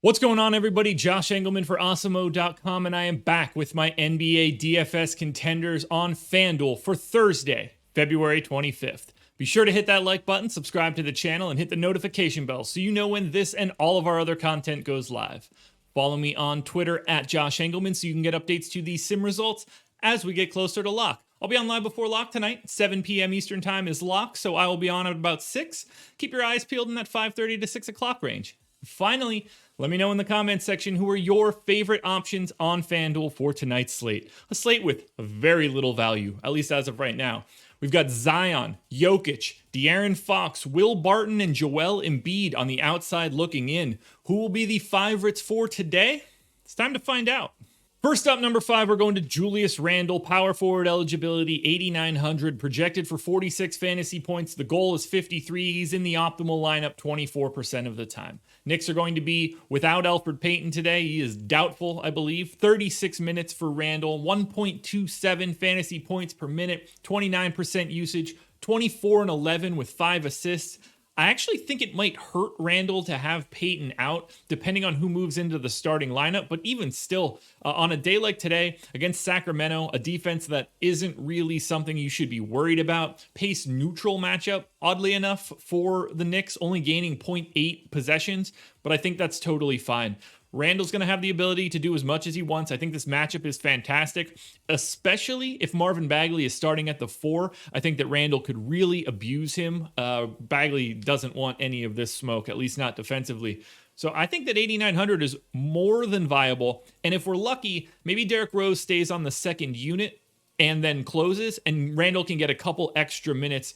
What's going on, everybody? Josh Engleman for Awesemo.com, and I am back with my NBA DFS contenders on FanDuel for Thursday, February 25th. Be sure to hit that like button, subscribe to the channel, and hit the notification bell so you know when this and all of our other content goes live. Follow me on Twitter at Josh Engleman so you can get updates to these sim results as we get closer to lock. I'll be on live before lock tonight. 7 p.m. Eastern time is lock, so I will be on at about 6. Keep your eyes peeled in that 5:30 to 6 o'clock range. Finally, let me know in the comments section who are your favorite options on FanDuel for tonight's slate. A slate with very little value, at least as of right now. We've got Zion, Jokic, De'Aaron Fox, Will Barton, and Joel Embiid on the outside looking in. Who will be the favorites for today? It's time to find out. First up, number 5, we're going to Julius Randle, power forward eligibility, 8,900, projected for 46 fantasy points. The goal is 53. He's in the optimal lineup 24% of the time. Knicks are going to be without Elfrid Payton today. He is doubtful, I believe. 36 minutes for Randle, 1.27 fantasy points per minute, 29% usage, 24 and 11 with 5 assists. I actually think it might hurt Randle to have Payton out, depending on who moves into the starting lineup. But even still, on a day like today against Sacramento, a defense that isn't really something you should be worried about, pace neutral matchup, oddly enough, for the Knicks, only gaining 0.8 possessions. But I think that's totally fine. Randle's going to have the ability to do as much as he wants. I think this matchup is fantastic, especially if Marvin Bagley is starting at the 4. I think that Randle could really abuse him. Bagley doesn't want any of this smoke, at least not defensively. So I think that 8,900 is more than viable. And if we're lucky, maybe Derrick Rose stays on the second unit and then closes, and Randle can get a couple extra minutes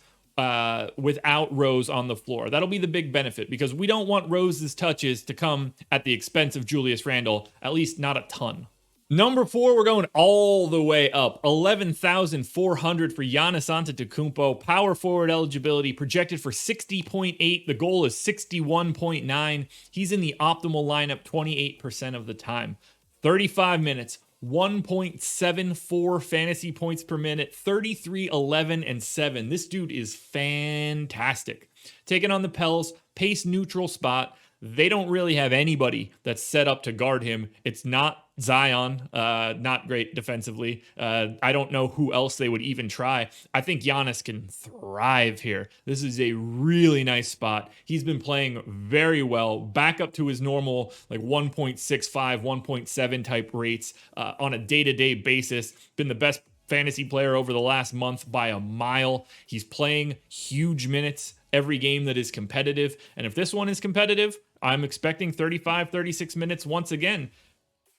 without Rose on the floor. That'll be the big benefit because we don't want Rose's touches to come at the expense of Julius Randle, at least not a ton. Number 4, we're going all the way up. 11,400 for Giannis Antetokounmpo. Power forward eligibility projected for 60.8. The goal is 61.9. He's in the optimal lineup 28% of the time. 35 minutes. 1.74 fantasy points per minute, 33, 11, and 7. This dude is fantastic. Taking on the Pels, pace neutral spot. They don't really have anybody that's set up to guard him. It's not Zion, not great defensively. I don't know who else they would even try. I think Giannis can thrive here. This is a really nice spot. He's been playing very well, back up to his normal like 1.65, 1.7 type rates on a day-to-day basis. Been the best fantasy player over the last month by a mile. He's playing huge minutes every game that is competitive. And if this one is competitive, I'm expecting 35, 36 minutes once again.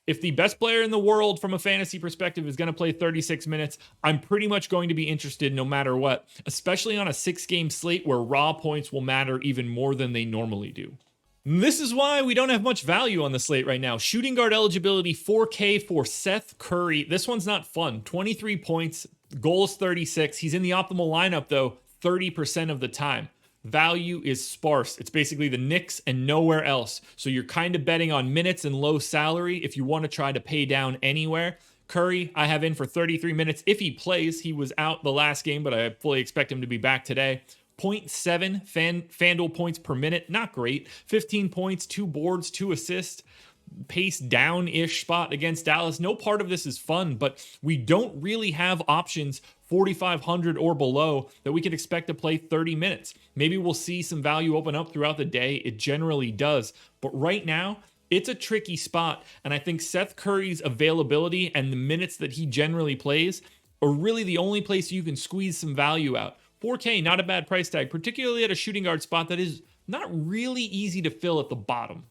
If the best player in the world from a fantasy perspective is going to play 36 minutes, I'm pretty much going to be interested no matter what, especially on a 6-game slate where raw points will matter even more than they normally do. This is why we don't have much value on the slate right now. Shooting guard eligibility 4K for Seth Curry. This one's not fun. 23 points, goal is 36. He's in the optimal lineup though 30% of the time. Value is sparse. It's basically the Knicks and nowhere else. So you're kind of betting on minutes and low salary if you want to try to pay down anywhere. Curry, I have in for 33 minutes. If he plays, he was out the last game, but I fully expect him to be back today. 0.7 FanDuel points per minute. Not great. 15 points, 2 boards, 2 assists. Pace down-ish spot against Dallas. No part of this is fun, but we don't really have options 4,500 or below that we could expect to play 30 minutes. Maybe we'll see some value open up throughout the day. It generally does. But right now, it's a tricky spot. And I think Seth Curry's availability and the minutes that he generally plays are really the only place you can squeeze some value out. 4K, not a bad price tag, particularly at a shooting guard spot that is not really easy to fill at the bottom.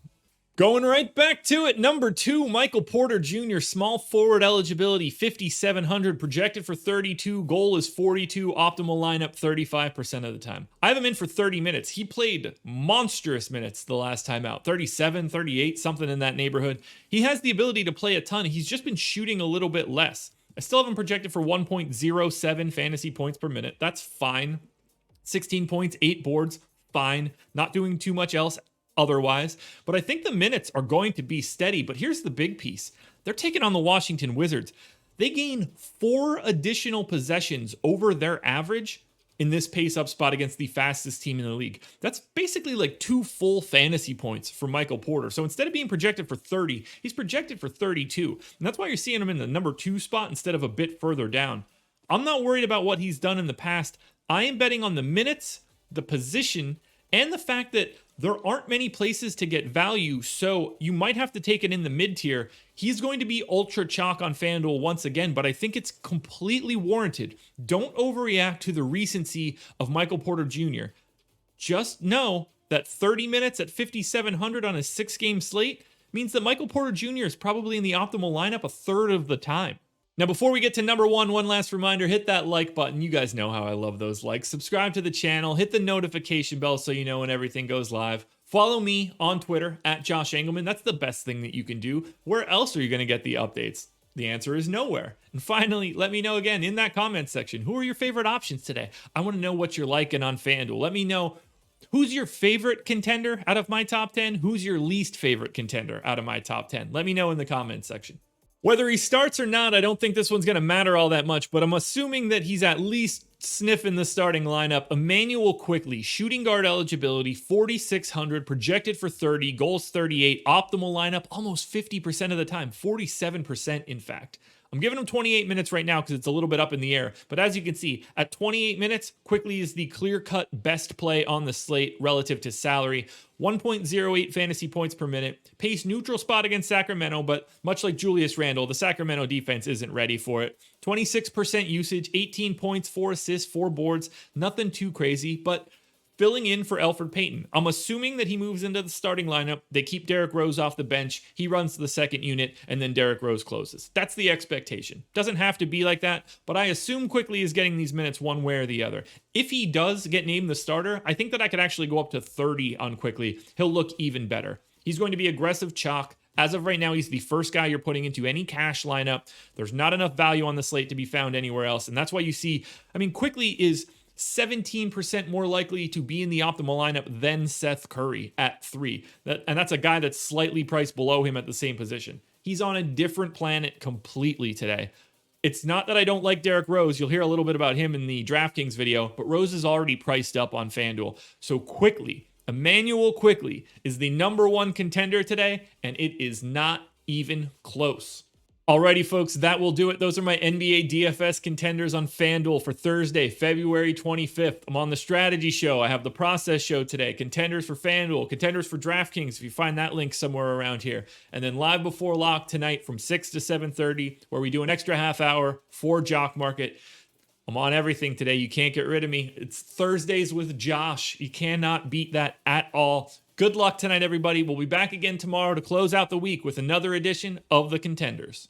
Going right back to it, number 2, Michael Porter Jr., small forward eligibility, 5,700, projected for 32, goal is 42, optimal lineup 35% of the time. I have him in for 30 minutes. He played monstrous minutes the last time out, 37, 38, something in that neighborhood. He has the ability to play a ton. He's just been shooting a little bit less. I still have him projected for 1.07 fantasy points per minute. That's fine. 16 points, 8 boards, fine. Not doing too much else otherwise, but I think the minutes are going to be steady. But here's the big piece. They're taking on the Washington Wizards. They gain 4 additional possessions over their average in this pace-up spot against the fastest team in the league. That's basically like 2 full fantasy points for Michael Porter. So instead of being projected for 30, he's projected for 32. And that's why you're seeing him in the number 2 spot instead of a bit further down. I'm not worried about what he's done in the past. I am betting on the minutes, the position, and the fact that there aren't many places to get value, so you might have to take it in the mid-tier. He's going to be ultra chalk on FanDuel once again, but I think it's completely warranted. Don't overreact to the recency of Michael Porter Jr. Just know that 30 minutes at 5,700 on a 6-game slate means that Michael Porter Jr. is probably in the optimal lineup a third of the time. Now, before we get to number one last reminder, hit that like button. You guys know how I love those likes. Subscribe to the channel. Hit the notification bell so you know when everything goes live. Follow me on Twitter at Josh Engleman. That's the best thing that you can do. Where else are you going to get the updates? The answer is nowhere. And finally, let me know again in that comment section, who are your favorite options today? I want to know what you're liking on FanDuel. Let me know who's your favorite contender out of my top 10. Who's your least favorite contender out of my top 10? Let me know in the comment section. Whether he starts or not, I don't think this one's going to matter all that much, but I'm assuming that he's at least sniffing the starting lineup. Immanuel Quickley, shooting guard eligibility, 4,600, projected for 30, goals 38, optimal lineup, almost 50% of the time, 47% in fact. I'm giving him 28 minutes right now because it's a little bit up in the air. But as you can see, at 28 minutes, Quickley is the clear-cut best play on the slate relative to salary. 1.08 fantasy points per minute. Pace neutral spot against Sacramento, but much like Julius Randle, the Sacramento defense isn't ready for it. 26% usage, 18 points, 4 assists, 4 boards. Nothing too crazy, but filling in for Elfrid Payton. I'm assuming that he moves into the starting lineup. They keep Derrick Rose off the bench. He runs to the second unit, and then Derrick Rose closes. That's the expectation. Doesn't have to be like that, but I assume Quickley is getting these minutes one way or the other. If he does get named the starter, I think that I could actually go up to 30 on Quickley. He'll look even better. He's going to be aggressive chalk. As of right now, he's the first guy you're putting into any cash lineup. There's not enough value on the slate to be found anywhere else, and that's why you see, Quickley is 17% more likely to be in the optimal lineup than Seth Curry at 3. And that's a guy that's slightly priced below him at the same position. He's on a different planet completely today. It's not that I don't like Derrick Rose. You'll hear a little bit about him in the DraftKings video, but Rose is already priced up on FanDuel. So Quickley, Immanuel Quickley, is the number 1 contender today, and it is not even close. Alrighty, folks, that will do it. Those are my NBA DFS contenders on FanDuel for Thursday, February 25th. I'm on the strategy show. I have the process show today. Contenders for FanDuel, contenders for DraftKings, if you find that link somewhere around here. And then live before lock tonight from 6 to 7:30, where we do an extra half hour for Jock Market. I'm on everything today. You can't get rid of me. It's Thursdays with Josh. You cannot beat that at all. Good luck tonight, everybody. We'll be back again tomorrow to close out the week with another edition of the Contenders.